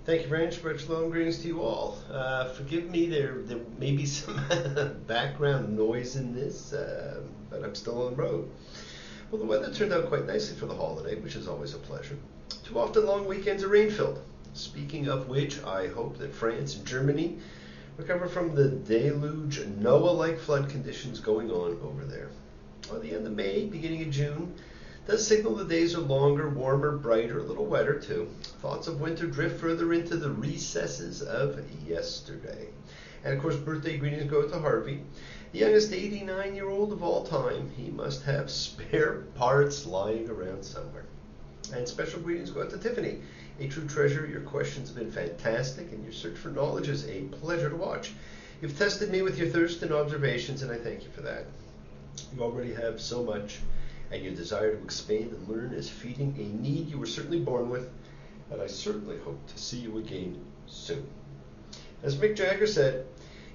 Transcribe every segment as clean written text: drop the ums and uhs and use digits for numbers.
Thank you very much. Long greetings to you all. Forgive me, there may be some background noise in this, but I'm still on the road. Well, the weather turned out quite nicely for the holiday, which is always a pleasure. Too often long weekends are rain-filled. Speaking of which, I hope that France and Germany recover from the deluge, Noah-like flood conditions going on over there. By the end of May, beginning of June, does signal the days are longer, warmer, brighter, a little wetter too. Thoughts of winter drift further into the recesses of yesterday. And of course, birthday greetings go to Harvey, the youngest 89-year-old of all time. He must have spare parts lying around somewhere. And special greetings go out to Tiffany, a true treasure. Your questions have been fantastic, and your search for knowledge is a pleasure to watch. You've tested me with your thirst and observations, and I thank you for that. You already have so much, and your desire to expand and learn is feeding a need you were certainly born with, and I certainly hope to see you again soon. As Mick Jagger said,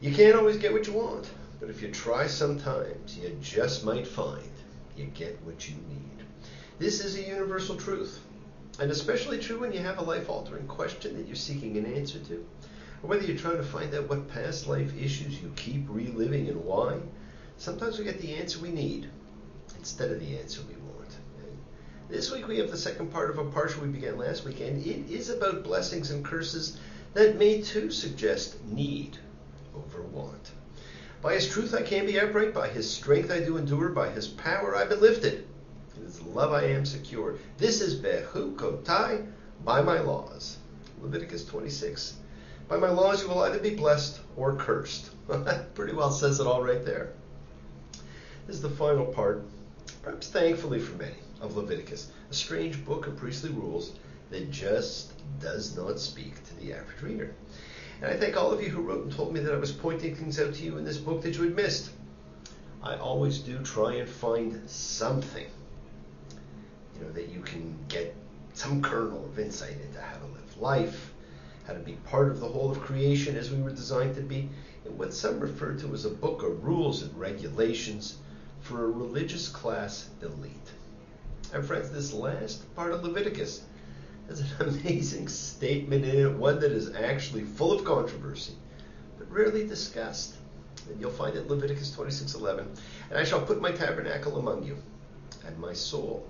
you can't always get what you want, but if you try sometimes, you just might find you get what you need. This is a universal truth, and especially true when you have a life-altering question that you're seeking an answer to, or whether you're trying to find out what past life issues you keep reliving and why. Sometimes we get the answer we need instead of the answer we want. And this week we have the second part of a parsha we began last weekend. It is about blessings and curses that may too suggest need over want. By his truth I can be upright, by his strength I do endure, by his power I've been lifted, in his love I am secure. This is bechukotai, by my laws. Leviticus 26. By my laws you will either be blessed or cursed. That pretty well says it all right there. This is the final part, perhaps thankfully for many, of Leviticus, a strange book of priestly rules that just does not speak to the average reader. And I thank all of you who wrote and told me that I was pointing things out to you in this book that you had missed. I always do try and find something, that you can get some kernel of insight into how to live life, how to be part of the whole of creation as we were designed to be, in what some refer to as a book of rules and regulations for a religious class elite. And friends, this last part of Leviticus has an amazing statement in it, one that is actually full of controversy, but rarely discussed. And you'll find it in Leviticus 26:11. And I shall put my tabernacle among you, and my soul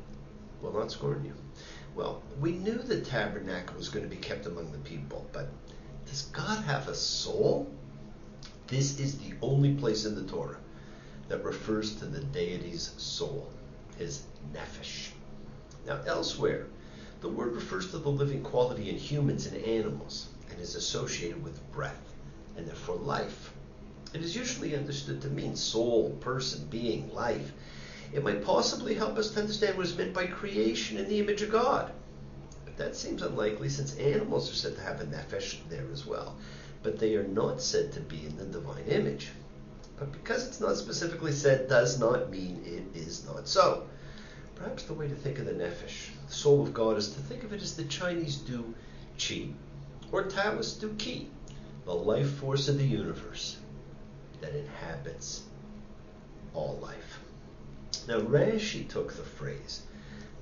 will not scorn you. Well, we knew the tabernacle was going to be kept among the people, but does God have a soul? This is the only place in the Torah that refers to the deity's soul, his nephesh. Now, elsewhere, the word refers to the living quality in humans and animals and is associated with breath and therefore life. It is usually understood to mean soul, person, being, life. It might possibly help us to understand what is meant by creation in the image of God. But that seems unlikely, since animals are said to have a nephesh there as well, but they are not said to be in the divine image. But because it's not specifically said does not mean it is not so. Perhaps the way to think of the nephesh, the soul of God, is to think of it as the Chinese do qi, or Taoists do qi, the life force of the universe that inhabits all life. Now, Rashi took the phrase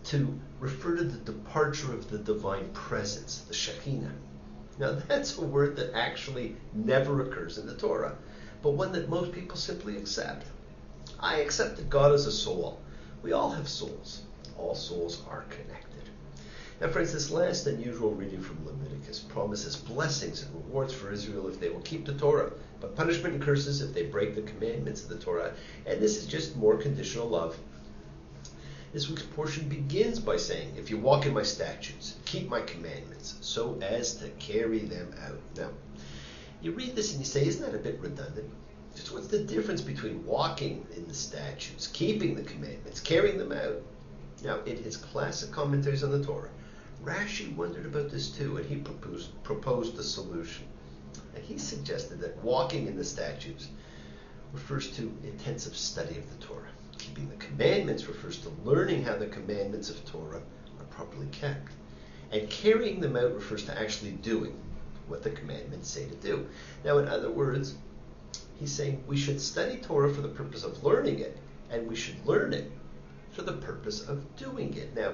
to refer to the departure of the divine presence, the Shekinah. Now, that's a word that actually never occurs in the Torah, but one that most people simply accept. I accept that God is a soul. We all have souls. All souls are connected. Now, friends, this last unusual reading from Leviticus promises blessings and rewards for Israel if they will keep the Torah, but punishment and curses if they break the commandments of the Torah. And this is just more conditional love. This week's portion begins by saying, if you walk in my statutes, keep my commandments, so as to carry them out. Now, you read this and you say, isn't that a bit redundant? Just what's the difference between walking in the statutes, keeping the commandments, carrying them out? Now, in his classic commentaries on the Torah, Rashi wondered about this too, and he proposed a solution. And he suggested that walking in the statutes refers to intensive study of the Torah. Keeping the commandments refers to learning how the commandments of Torah are properly kept. And carrying them out refers to actually doing what the commandments say to do. Now, in other words, he's saying we should study Torah for the purpose of learning it, and we should learn it for the purpose of doing it. Now,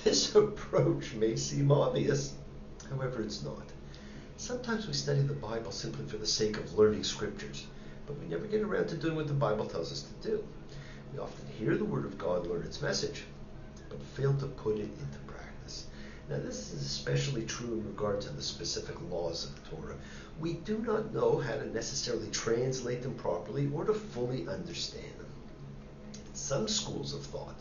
this approach may seem obvious, however, it's not. Sometimes we study the Bible simply for the sake of learning scriptures, but we never get around to doing what the Bible tells us to do. We often hear the Word of God, learn its message, but fail to put it into practice. Now, this is especially true in regard to the specific laws of Torah. We do not know how to necessarily translate them properly or to fully understand them. In some schools of thought,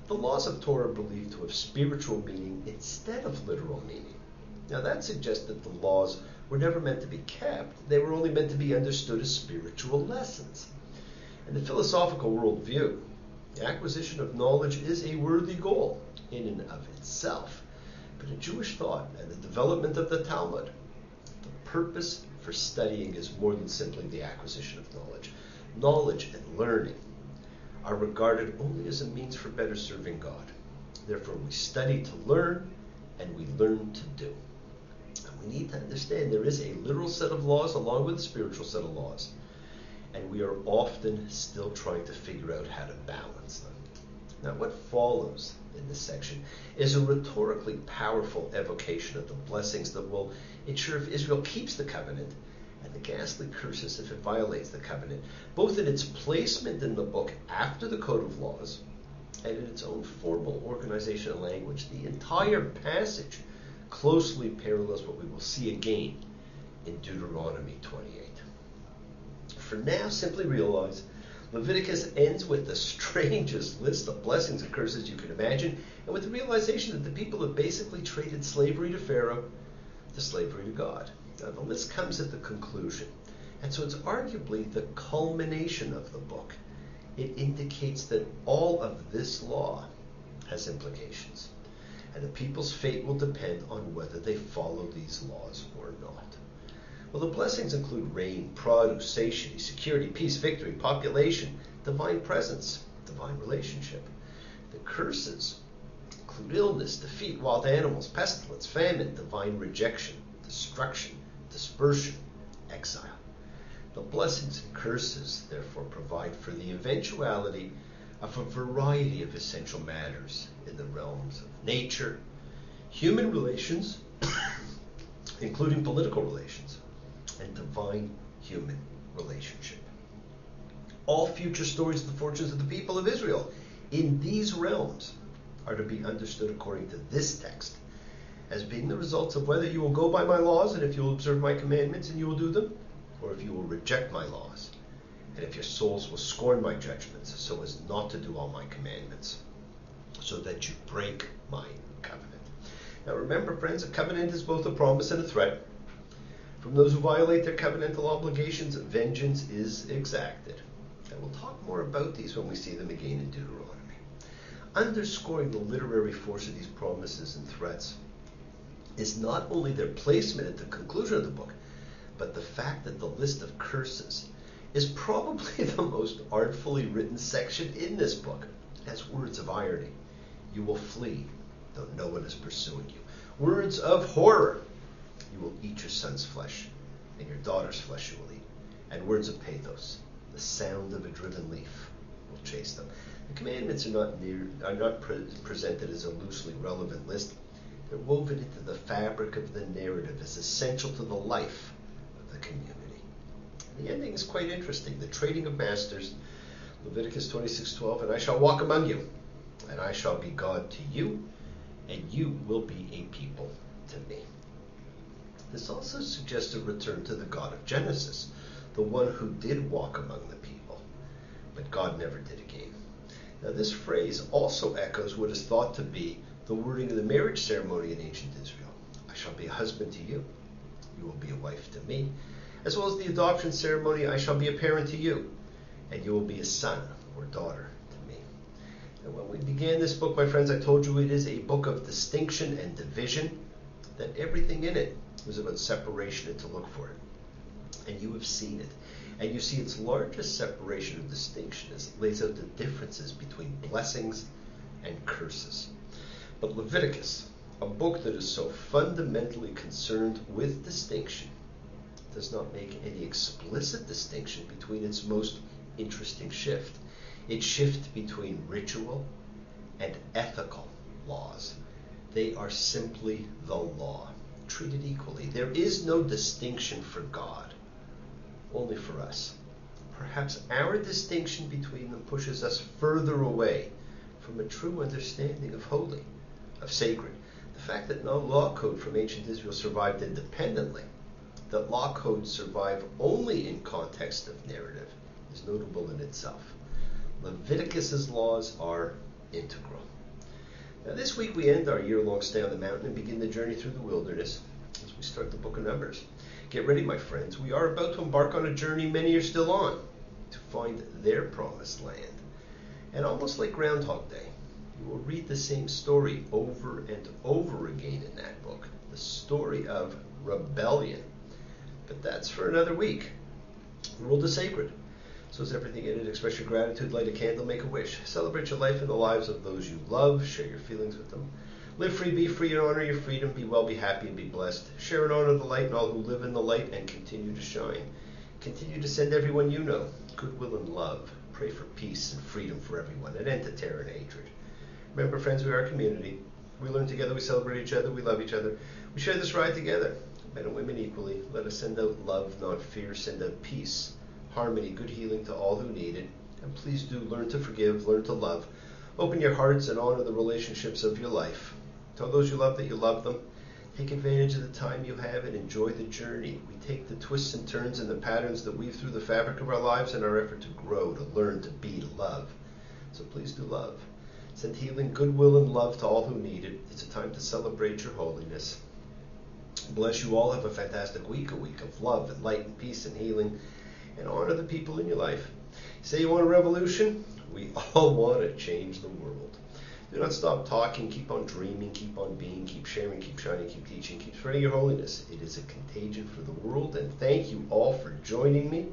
the laws of Torah are believed to have spiritual meaning instead of literal meaning. Now, that suggests that the laws were never meant to be kept. They were only meant to be understood as spiritual lessons. In the philosophical worldview, the acquisition of knowledge is a worthy goal in and of itself. But in Jewish thought and the development of the Talmud, the purpose for studying is more than simply the acquisition of knowledge. Knowledge and learning are regarded only as a means for better serving God. Therefore, we study to learn, and we learn to do. And we need to understand there is a literal set of laws along with a spiritual set of laws. And we are often still trying to figure out how to balance them. Now, what follows in this section is a rhetorically powerful evocation of the blessings that will ensure if Israel keeps the covenant, and the ghastly curses if it violates the covenant, both in its placement in the book after the Code of Laws and in its own formal organization and language. The entire passage closely parallels what we will see again in Deuteronomy 28. For now, simply realize Leviticus ends with the strangest list of blessings and curses you can imagine, and with the realization that the people have basically traded slavery to Pharaoh to slavery to God. Now, the list comes at the conclusion, and so it's arguably the culmination of the book. It indicates that all of this law has implications, and the people's fate will depend on whether they follow these laws or not. Well, the blessings include rain, produce, satiety, security, peace, victory, population, divine presence, divine relationship. The curses include illness, defeat, wild animals, pestilence, famine, divine rejection, destruction, dispersion, exile. The blessings and curses, therefore, provide for the eventuality of a variety of essential matters in the realms of nature, human relations, including political relations, and divine human relationship. All future stories of the fortunes of the people of Israel in these realms are to be understood according to this text as being the results of whether you will go by my laws and if you will observe my commandments and you will do them, or if you will reject my laws, and if your souls will scorn my judgments so as not to do all my commandments, so that you break my covenant. Now remember, friends, a covenant is both a promise and a threat. From those who violate their covenantal obligations, vengeance is exacted. And we'll talk more about these when we see them again in Deuteronomy. Underscoring the literary force of these promises and threats is not only their placement at the conclusion of the book, but the fact that the list of curses is probably the most artfully written section in this book. It has words of irony. You will flee, though no one is pursuing you. Words of horror. You will eat your son's flesh, and your daughter's flesh you will eat. And words of pathos. The sound of a driven leaf will chase them. The commandments are not presented as a loosely relevant list. They're woven into the fabric of the narrative as essential to the life of the community. The ending is quite interesting. The trading of masters, Leviticus 26:12, and I shall walk among you, and I shall be God to you, and you will be a people to me. This also suggests a return to the God of Genesis, the one who did walk among the people, but God never did again. Now this phrase also echoes what is thought to be the wording of the marriage ceremony in ancient Israel. I shall be a husband to you, you will be a wife to me, as well as the adoption ceremony, I shall be a parent to you, and you will be a son or daughter to me. And when we began this book, my friends, I told you it is a book of distinction and division, that everything in it was about separation and to look for it. And you have seen it. And you see its largest separation of distinction as it lays out the differences between blessings and curses. But Leviticus, a book that is so fundamentally concerned with distinction, does not make any explicit distinction between its most interesting shift. Its shift between ritual and ethical laws. They are simply the law. treated equally. There is no distinction for God, only for us. Perhaps our distinction between them pushes us further away from a true understanding of holy, of sacred. The fact that no law code from ancient Israel survived independently, that law codes survive only in context of narrative, is notable in itself. Leviticus's laws are integral. Now this week we end our year-long stay on the mountain and begin the journey through the wilderness as we start the book of Numbers. Get ready, my friends. We are about to embark on a journey many are still on to find their promised land. And almost like Groundhog Day, you will read the same story over and over again in that book, the story of rebellion. But that's for another week. The world is sacred. So is everything in it. Express your gratitude, light a candle, make a wish. Celebrate your life and the lives of those you love. Share your feelings with them. Live free, be free, and honor your freedom. Be well, be happy, and be blessed. Share and honor the light and all who live in the light, and continue to shine. Continue to send everyone you know goodwill and love. Pray for peace and freedom for everyone, an end to terror and hatred. Remember, friends, we are a community. We learn together, we celebrate each other, we love each other. We share this ride together, men and women equally. Let us send out love, not fear. Send out peace, harmony, good healing to all who need it. And please do learn to forgive, learn to love. Open your hearts and honor the relationships of your life. Tell those you love that you love them. Take advantage of the time you have and enjoy the journey. We take the twists and turns and the patterns that weave through the fabric of our lives in our effort to grow, to learn, to be, to love. So please do love. Send healing, goodwill, and love to all who need it. It's a time to celebrate your holiness. Bless you all. Have a fantastic week, a week of love and light and peace and healing, and honor the people in your life. Say you want a revolution? We all want to change the world. Do not stop talking. Keep on dreaming. Keep on being. Keep sharing. Keep shining. Keep teaching. Keep spreading your holiness. It is a contagion for the world. And thank you all for joining me.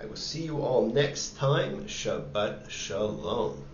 I will see you all next time. Shabbat Shalom.